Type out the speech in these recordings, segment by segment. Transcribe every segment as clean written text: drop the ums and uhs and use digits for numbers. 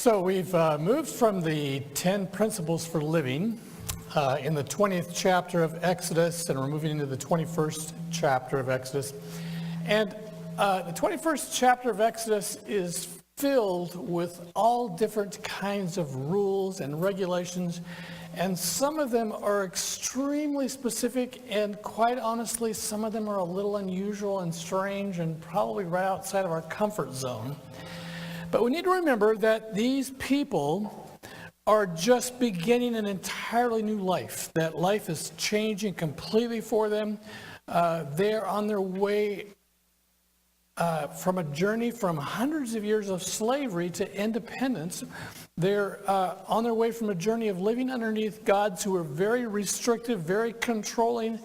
So we've moved from the 10 principles for living in the 20th chapter of Exodus, and we're moving into the 21st chapter of Exodus. And the 21st chapter of Exodus is filled with all different kinds of rules and regulations, and some of them are extremely specific, and quite honestly, some of them are a little unusual and strange and probably right outside of our comfort zone. But we need to remember that these people are just beginning an entirely new life. That life is changing completely for them. They're on their way from a journey from hundreds of years of slavery to independence. They're on their way from a journey of living underneath gods who are very restrictive, very controlling,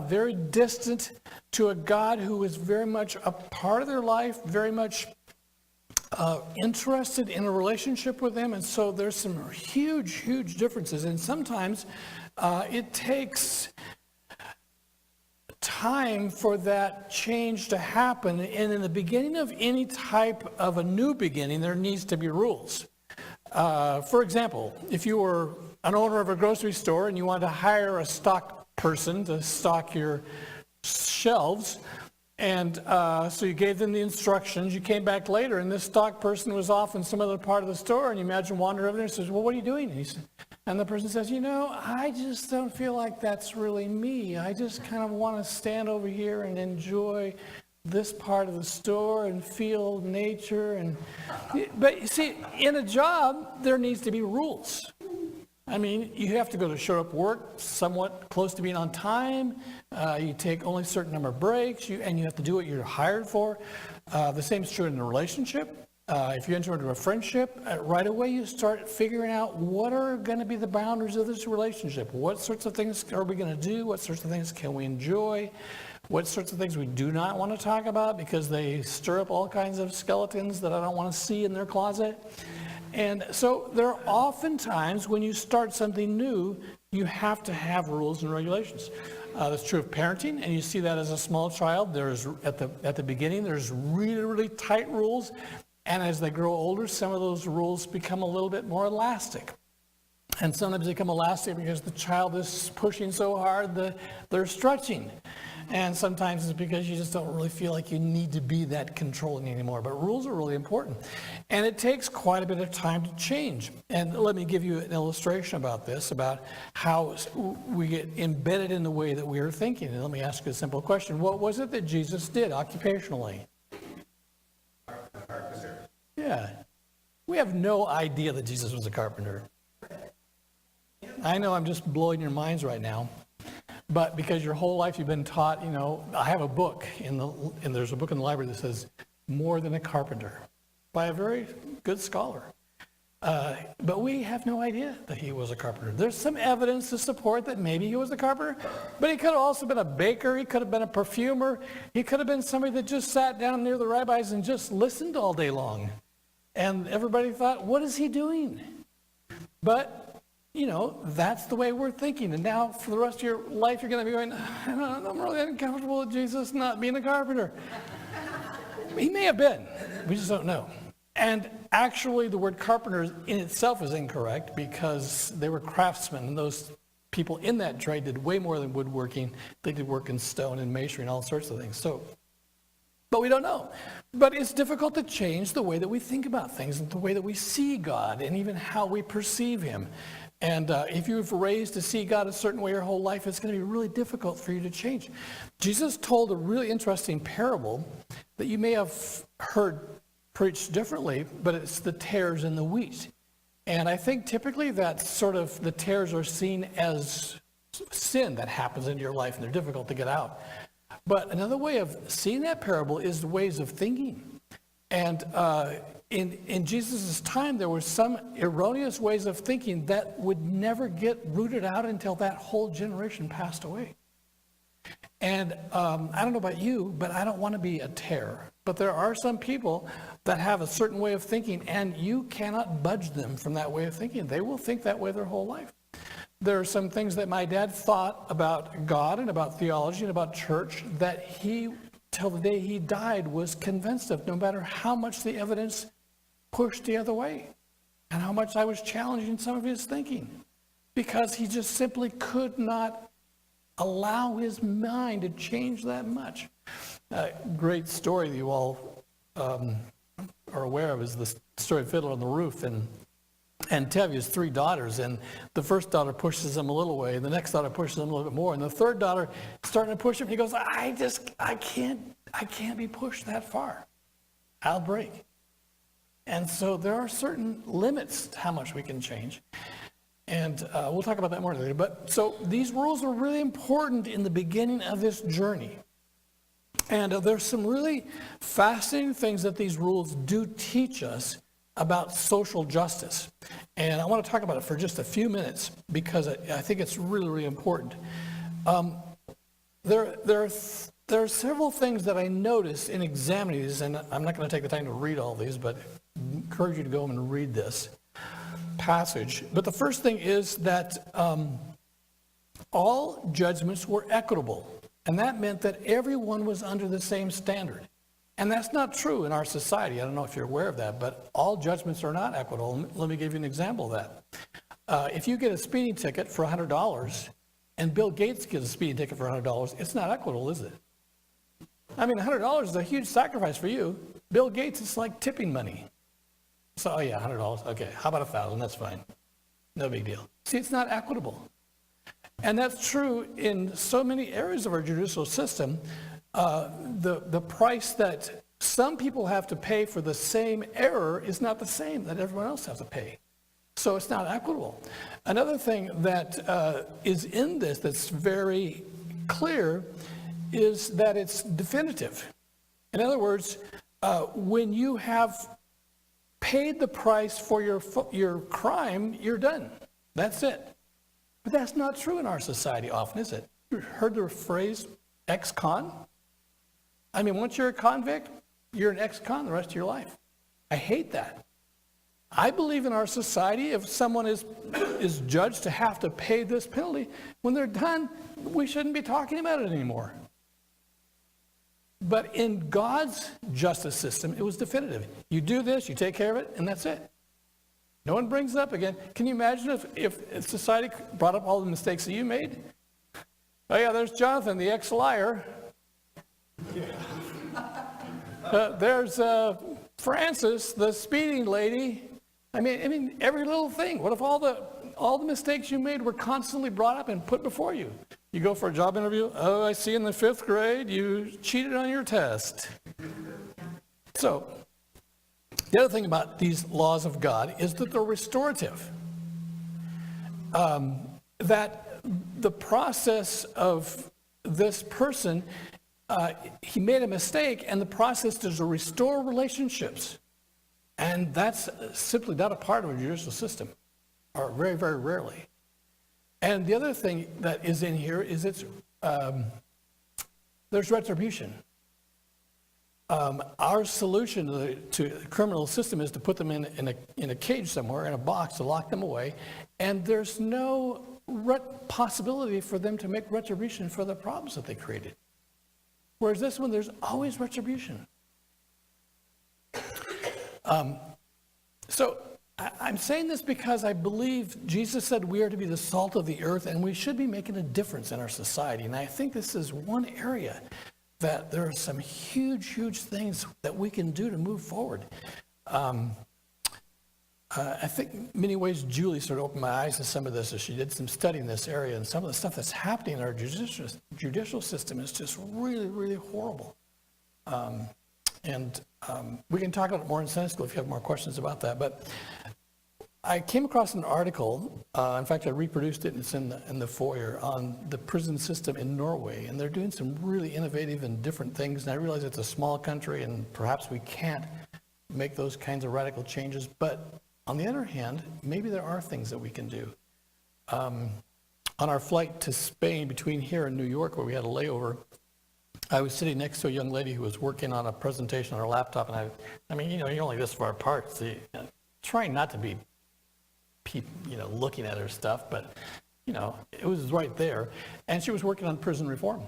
very distant, to a God who is very much a part of their life, very much interested in a relationship with them. And so there's some huge differences. And sometimes it takes time for that change to happen. And in the beginning of any type of a new beginning, there needs to be rules. For example, if you were an owner of a grocery store and you wanted to hire a stock person to stock your shelves, and so you gave them the instructions, you came back later, and this stock person was off in some other part of the store, and you imagine wandering over there and says, well, what are you doing? And the person says, I just don't feel like that's really me. I just kind of want to stand over here and enjoy this part of the store and feel nature. But you see, in a job, there needs to be rules. I mean, you have to show up work somewhat close to being on time. You take only a certain number of breaks, and you have to do what you're hired for. The same is true in a relationship. If you enter into a friendship, right away you start figuring out what are going to be the boundaries of this relationship. What sorts of things are we going to do? What sorts of things can we enjoy? What sorts of things we do not want to talk about because they stir up all kinds of skeletons that I don't want to see in their closet. And so there are often times when you start something new, you have to have rules and regulations. That's true of parenting, and you see that as a small child. There's at the beginning, there's really tight rules, and as they grow older, some of those rules become a little bit more elastic. And sometimes they become elastic because the child is pushing so hard that they're stretching. And sometimes it's because you just don't really feel like you need to be that controlling anymore. But rules are really important. And it takes quite a bit of time to change. And let me give you an illustration about this, about how we get embedded in the way that we are thinking. And let me ask you a simple question. What was it that Jesus did occupationally? Carpenter. Yeah. We have no idea that Jesus was a carpenter. I know I'm just blowing your minds right now. But because your whole life you've been taught, I have a book, and there's a book in the library that says, More Than a Carpenter, by a very good scholar. But we have no idea that he was a carpenter. There's some evidence to support that maybe he was a carpenter, but he could have also been a baker, he could have been a perfumer, he could have been somebody that just sat down near the rabbis and just listened all day long. And everybody thought, what is he doing? But that's the way we're thinking. And now for the rest of your life, you're going to be going, I'm really uncomfortable with Jesus not being a carpenter. He may have been. We just don't know. And actually, the word carpenter in itself is incorrect because they were craftsmen. And those people in that trade did way more than woodworking. They did work in stone and masonry and all sorts of things. But we don't know. But it's difficult to change the way that we think about things and the way that we see God and even how we perceive him. And if you've raised to see God a certain way your whole life, it's going to be really difficult for you to change. Jesus told a really interesting parable that you may have heard preached differently, but it's the tares and the wheat. And I think typically that sort of the tares are seen as sin that happens in your life, and they're difficult to get out. But another way of seeing that parable is the ways of thinking. And in Jesus' time, there were some erroneous ways of thinking that would never get rooted out until that whole generation passed away. And I don't know about you, but I don't want to be a tare. But there are some people that have a certain way of thinking, and you cannot budge them from that way of thinking. They will think that way their whole life. There are some things that my dad thought about God and about theology and about church that he, till the day he died, was convinced of, no matter how much the evidence pushed the other way. and how much I was challenging some of his thinking, because he just simply could not allow his mind to change that much. Great story that you all are aware of is the story of Fiddler on the Roof. And Tevye has 3 daughters, and the first daughter pushes him a little way, and the next daughter pushes him a little bit more, and the third daughter starting to push him. He goes, I can't be pushed that far. I'll break. And so there are certain limits to how much we can change. And we'll talk about that more later. But so these rules are really important in the beginning of this journey. And there's some really fascinating things that these rules do teach us about social justice. And I want to talk about it for just a few minutes because I think it's really, really important. There are several things that I noticed in examining these, and I'm not going to take the time to read all these, but I encourage you to go home and read this passage. But the first thing is that all judgments were equitable, and that meant that everyone was under the same standard. And that's not true in our society. I don't know if you're aware of that, but all judgments are not equitable. Let me give you an example of that. If you get a speeding ticket for $100 and Bill Gates gets a speeding ticket for $100, it's not equitable, is it? I mean, $100 is a huge sacrifice for you. Bill Gates, it's like tipping money. So, oh yeah, $100. Okay, how about $1,000? That's fine. No big deal. See, it's not equitable. And that's true in so many areas of our judicial system. The price that some people have to pay for the same error is not the same that everyone else has to pay. So it's not equitable. Another thing that is in this that's very clear is that it's definitive. In other words, when you have paid the price for your crime, you're done. That's it. But that's not true in our society often, is it? You heard the phrase ex-con? I mean, once you're a convict, you're an ex-con the rest of your life. I hate that. I believe in our society, if someone is judged to have to pay this penalty, when they're done, we shouldn't be talking about it anymore. But in God's justice system, it was definitive. You do this, you take care of it, and that's it. No one brings it up again. Can you imagine if society brought up all the mistakes that you made? Oh yeah, there's Jonathan, the ex-liar. There's Frances, the speeding lady. I mean, every little thing. What if all the mistakes you made were constantly brought up and put before you? You go for a job interview. Oh, I see in the 5th grade you cheated on your test. So, the other thing about these laws of God is that they're restorative. That the process of this person, he made a mistake, and the process is to restore relationships. And that's simply not a part of a judicial system, or very, very rarely. And the other thing that is in here is there's retribution. Our solution to the criminal system is to put them in a cage somewhere, in a box, to lock them away, and there's no possibility for them to make retribution for the problems that they created. Whereas this one, there's always retribution. So I'm saying this because I believe Jesus said we are to be the salt of the earth, and we should be making a difference in our society. And I think this is one area that there are some huge, huge things that we can do to move forward. I think in many ways Julie sort of opened my eyes to some of this as she did some study in this area, and some of the stuff that's happening in our judicial system is just really, really horrible. We can talk about it more in Sunday school if you have more questions about that. But I came across an article, in fact I reproduced it, and it's in the foyer, on the prison system in Norway, and they're doing some really innovative and different things. And I realize it's a small country and perhaps we can't make those kinds of radical changes, but on the other hand, maybe there are things that we can do. On our flight to Spain between here and New York, where we had a layover, I was sitting next to a young lady who was working on a presentation on her laptop, and I mean, you're only this far apart, so trying not to be looking at her stuff, but it was right there. And she was working on prison reform.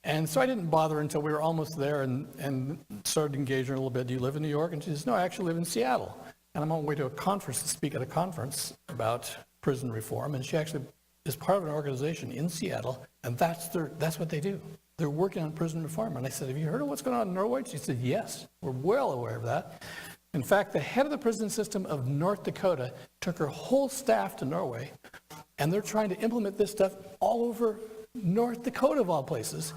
And so I didn't bother until we were almost there and started engaging her a little bit. Do you live in New York? And she says, no, I actually live in Seattle. and I'm on my way to a conference to speak at a conference about prison reform, and she actually is part of an organization in Seattle, and that's what they do. They're working on prison reform. And I said, have you heard of what's going on in Norway? She said, yes, we're well aware of that. In fact, the head of the prison system of North Dakota took her whole staff to Norway, and they're trying to implement this stuff all over North Dakota, of all places.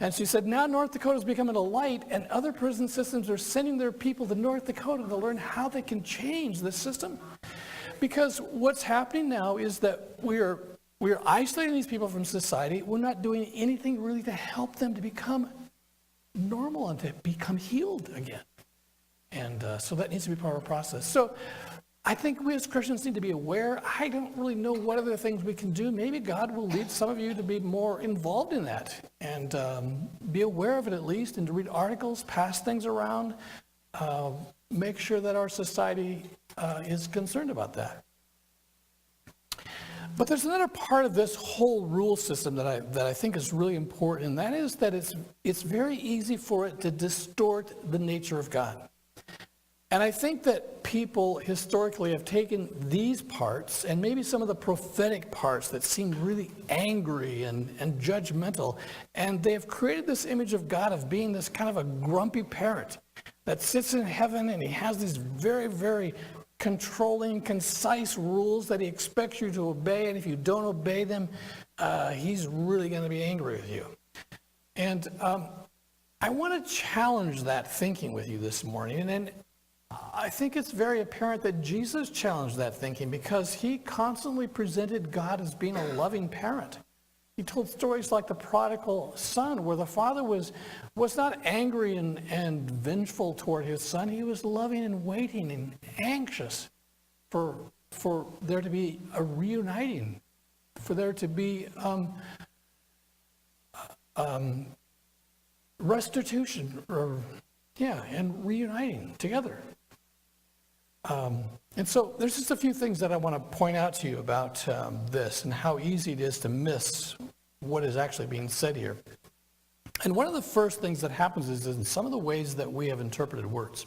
And she said, now North Dakota is becoming a light, and other prison systems are sending their people to North Dakota to learn how they can change this system. Because what's happening now is that we're isolating these people from society. We're not doing anything really to help them to become normal and to become healed again. And so that needs to be part of our process. So I think we as Christians need to be aware. I don't really know what other things we can do. Maybe God will lead some of you to be more involved in that and be aware of it at least, and to read articles, pass things around, make sure that our society is concerned about that. But there's another part of this whole rule system that I think is really important, and that is that it's very easy for it to distort the nature of God. And I think that people historically have taken these parts and maybe some of the prophetic parts that seem really angry and judgmental, and they have created this image of God of being this kind of a grumpy parent that sits in heaven, and he has these very, very controlling, concise rules that he expects you to obey, and if you don't obey them, he's really going to be angry with you. And I want to challenge that thinking with you this morning, and I think it's very apparent that Jesus challenged that thinking because he constantly presented God as being a loving parent. He told stories like the prodigal son, where the father was not angry and vengeful toward his son. He was loving and waiting and anxious for there to be a reuniting, for there to be restitution, and reuniting together. And so there's just a few things that I want to point out to you about this and how easy it is to miss what is actually being said here. And one of the first things that happens is in some of the ways that we have interpreted words.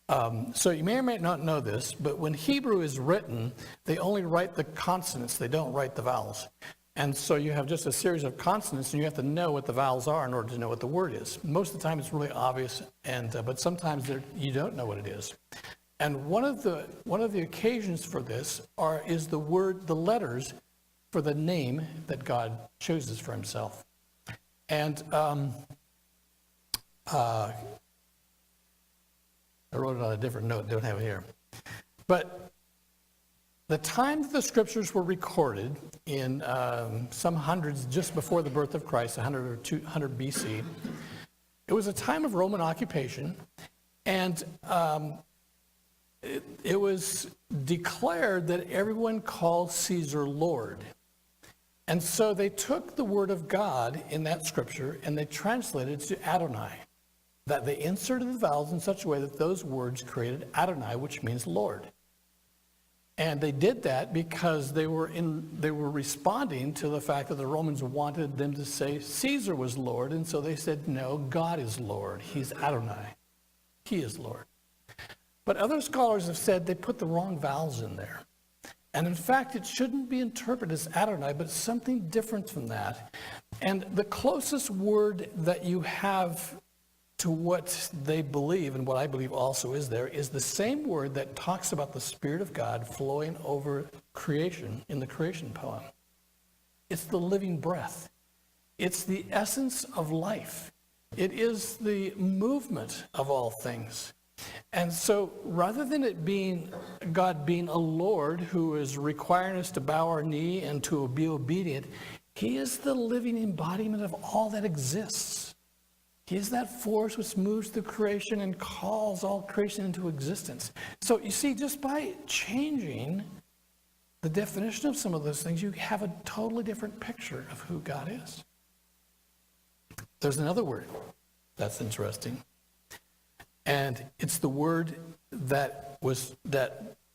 So you may or may not know this, but when Hebrew is written, they only write the consonants. They don't write the vowels. And so you have just a series of consonants, and you have to know what the vowels are in order to know what the word is. Most of the time it's really obvious, but sometimes you don't know what it is. And one of the occasions for this is the letters for the name that God chooses for himself. And I wrote it on a different note, don't have it here. But the time that the scriptures were recorded in some hundreds just before the birth of Christ, 100 or 200 BC, it was a time of Roman occupation, and it was declared that everyone called Caesar Lord. And so they took the word of God in that scripture and they translated it to Adonai. That they inserted the vowels in such a way that those words created Adonai, which means Lord. And they did that because they were responding to the fact that the Romans wanted them to say Caesar was Lord, and so they said, no, God is Lord. He's Adonai. He is Lord. But other scholars have said they put the wrong vowels in there. And in fact, it shouldn't be interpreted as Adonai, but something different from that. And the closest word that you have to what they believe, and what I believe also is there, is the same word that talks about the Spirit of God flowing over creation in the creation poem. It's the living breath. It's the essence of life. It is the movement of all things. And so rather than it being God being a Lord who is requiring us to bow our knee and to be obedient, he is the living embodiment of all that exists. He is that force which moves through creation and calls all creation into existence. So you see, just by changing the definition of some of those things, you have a totally different picture of who God is. There's another word that's interesting. And it's the word that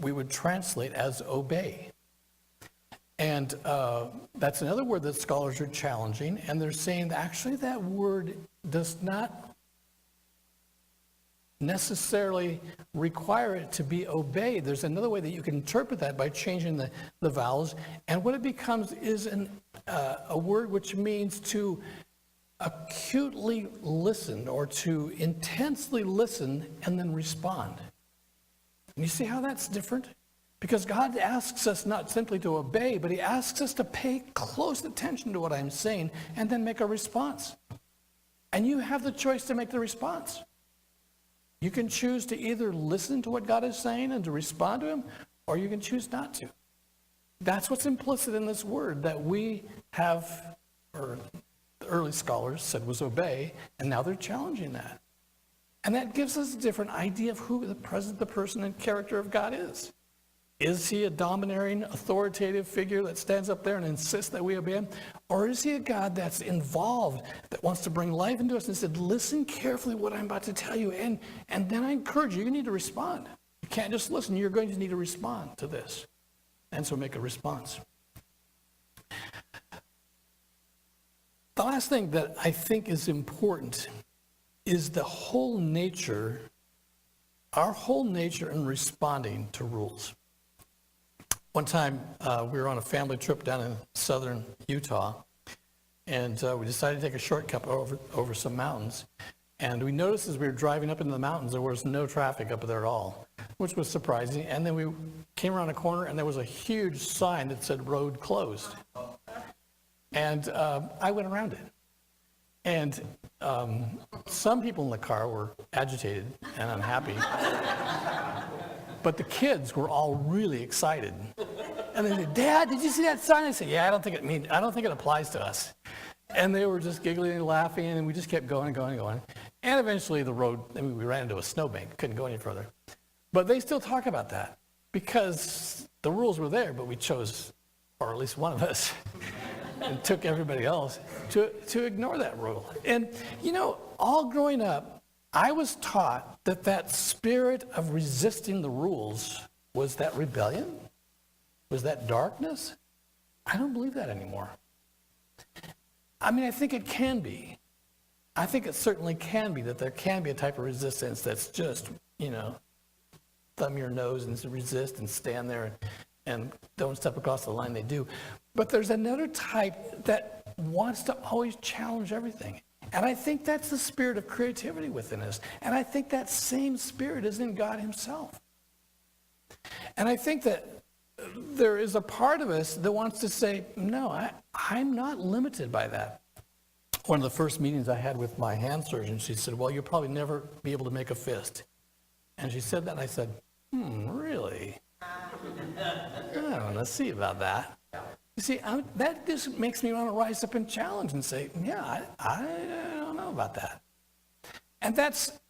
we would translate as obey. And that's another word that scholars are challenging, and they're saying that actually that word does not necessarily require it to be obeyed. There's another way that you can interpret that by changing the vowels. And what it becomes is a word which means to acutely listen or to intensely listen and then respond. And you see how that's different? Because God asks us not simply to obey, but he asks us to pay close attention to what I'm saying and then make a response. And you have the choice to make the response. You can choose to either listen to what God is saying and to respond to him, or you can choose not to. That's what's implicit in this word that we have, or the early scholars said was obey, and now they're challenging that. And that gives us a different idea of who the person and character of God is. Is he a domineering, authoritative figure that stands up there and insists that we obey him? Or is he a God that's involved, that wants to bring life into us and said, listen carefully what I'm about to tell you. And then I encourage you, you need to respond. You can't just listen. You're going to need to respond to this. And so make a response. The last thing that I think is important is the whole nature, our whole nature in responding to rules. One time, we were on a family trip down in southern Utah, and we decided to take a shortcut over some mountains. And we noticed as we were driving up into the mountains, there was no traffic up there at all, which was surprising. And then we came around a corner, and there was a huge sign that said road closed. And I went around it. And some people in the car were agitated and unhappy. But the kids were all really excited. And they said, Dad, did you see that sign? I said, yeah, I don't think it applies to us. And they were just giggling and laughing, and we just kept going and going and going. And eventually the road, we ran into a snowbank, couldn't go any further. But they still talk about that because the rules were there, but we chose, or at least one of us, and took everybody else to ignore that rule. And, all growing up, I was taught that spirit of resisting the rules was that rebellion, was that darkness. I don't believe that anymore. I think it can be. I think it certainly can be that there can be a type of resistance that's just, thumb your nose and resist and stand there and don't step across the line they do. But there's another type that wants to always challenge everything. And I think that's the spirit of creativity within us. And I think that same spirit is in God himself. And I think that there is a part of us that wants to say, no, I'm not limited by that. One of the first meetings I had with my hand surgeon, she said, well, you'll probably never be able to make a fist. And she said that, and I said, really? I want to see about that. You see, that just makes me want to rise up and challenge and say, yeah, I don't know about that. And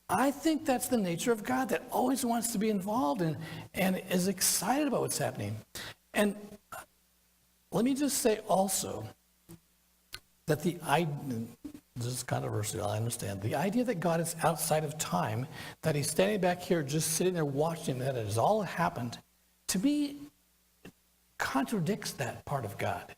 I think that's the nature of God, that always wants to be involved and is excited about what's happening. And let me just say also that this is controversial, I understand. The idea that God is outside of time, that he's standing back here just sitting there watching that it has all happened, to me, contradicts that part of God.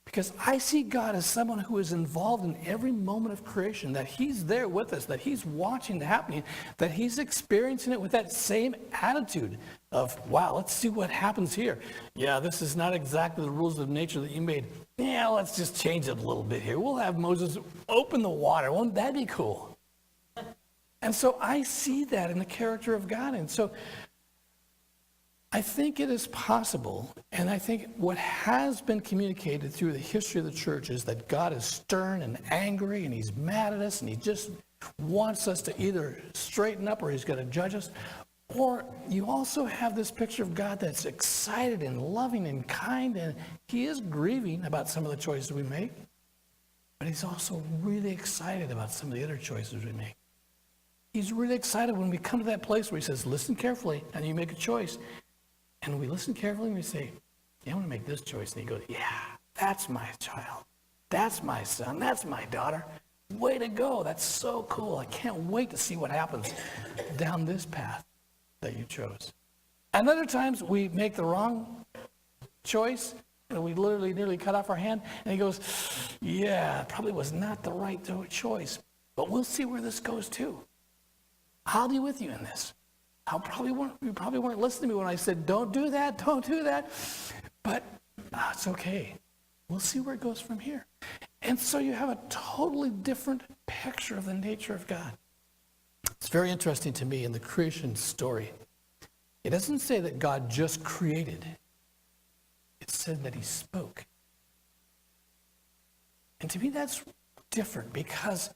Because I see God as someone who is involved in every moment of creation, that he's there with us, that he's watching the happening, that he's experiencing it with that same attitude of, wow, let's see what happens here. Yeah, this is not exactly the rules of nature that you made. Yeah, let's just change it a little bit here. We'll have Moses open the water. Won't that be cool? And so I see that in the character of God. And so I think it is possible, and I think what has been communicated through the history of the church is that God is stern and angry, and he's mad at us, and he just wants us to either straighten up or he's going to judge us. Or you also have this picture of God that's excited and loving and kind, and he is grieving about some of the choices we make, but he's also really excited about some of the other choices we make. He's really excited when we come to that place where he says, listen carefully, and you make a choice. And we listen carefully and we say, yeah, I want to make this choice. And he goes, yeah, that's my child. That's my son. That's my daughter. Way to go. That's so cool. I can't wait to see what happens down this path that you chose. And other times we make the wrong choice and we literally nearly cut off our hand. And he goes, yeah, it probably was not the right choice. But we'll see where this goes too. I'll be with you in this. You probably weren't listening to me when I said, don't do that, don't do that. But it's okay. We'll see where it goes from here. And so you have a totally different picture of the nature of God. It's very interesting to me in the creation story. It doesn't say that God just created. It said that he spoke. And to me that's different because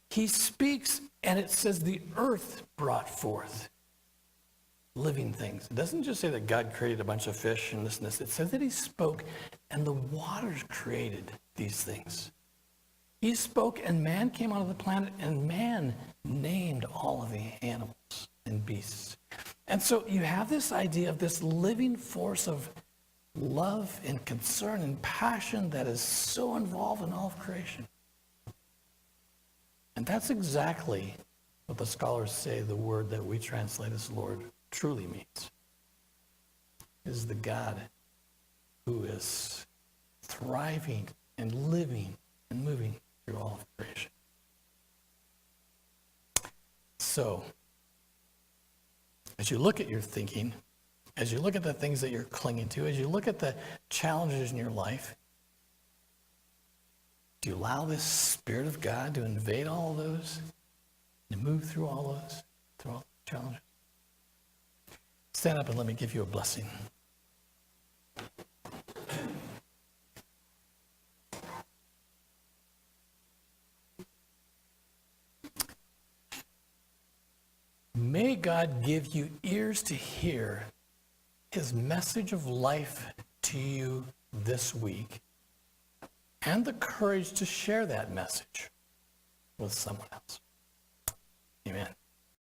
he speaks and it says the earth brought forth living things. It doesn't just say that God created a bunch of fish and this and this. It says that he spoke and the waters created these things. He spoke and man came out of the planet and man named all of the animals and beasts. And so you have this idea of this living force of love and concern and passion that is so involved in all of creation. And that's exactly what the scholars say the word that we translate as Lord truly means. Is the God who is thriving and living and moving through all of creation. So, as you look at your thinking, as you look at the things that you're clinging to, as you look at the challenges in your life, do you allow this Spirit of God to invade all of those and move through all those, through all the challenges? Stand up and let me give you a blessing. May God give you ears to hear his message of life to you this week and the courage to share that message with someone else. Amen.